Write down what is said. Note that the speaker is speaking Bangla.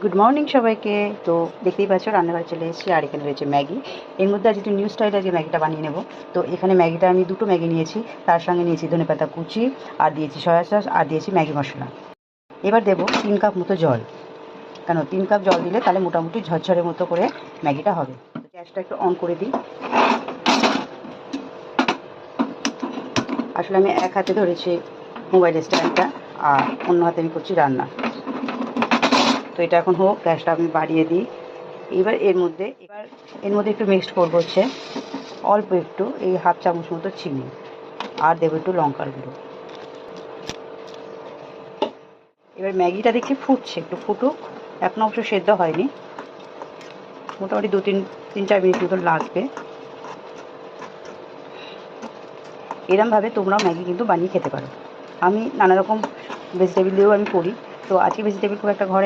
গুড মর্নিং সবাইকে। তো দেখতেই পাচ্ছ রান্নাঘরে চলে এসেছি, আর এখানে রয়েছে ম্যাগি। এর মধ্যে আজ একটু নিউ স্টাইল আজকে ম্যাগিটা বানিয়ে নেব। তো এখানে ম্যাগিটা আমি দুটো ম্যাগি নিয়েছি, তার সঙ্গে নিয়েছি ধনেপাতা কুচি, আর দিয়েছি সয়া সস, আর দিয়েছি ম্যাগি মশলা। এবার দেবো 3 কাপ মতো জল, কেন 3 কাপ জল দিলে তাহলে মোটামুটি ঝরঝরের মতো করে ম্যাগিটা হবে। গ্যাসটা একটু অন করে দিই। আসলে আমি এক হাতে ধরেছি মোবাইল স্ট্যান্ডটা, আর অন্য হাতে আমি করছি রান্না। তো এটা এখন হোক, গ্যাসটা আমি বাড়িয়ে দিই। এবার এর মধ্যে একটু মিক্সড করবো হচ্ছে অল্প একটু এই হাফ চামচ মতো চিনি, আর দেবো একটু লঙ্কার গুঁড়ো। এবার ম্যাগিটা দেখছি ফুটছে, একটু ফুটুক, এখন অবশ্য সেদ্ধ হয়নি, মোটামুটি 3-4 মিনিট মতো লাগবে। এরমভাবে তোমরাও ম্যাগি কিন্তু বানিয়ে খেতে পারো। আমি নানা রকম ভেজিটেবিল দিয়েও আমি করি, তো আজকে ভেজিটেবিল খুব একটা ঘরে নেই।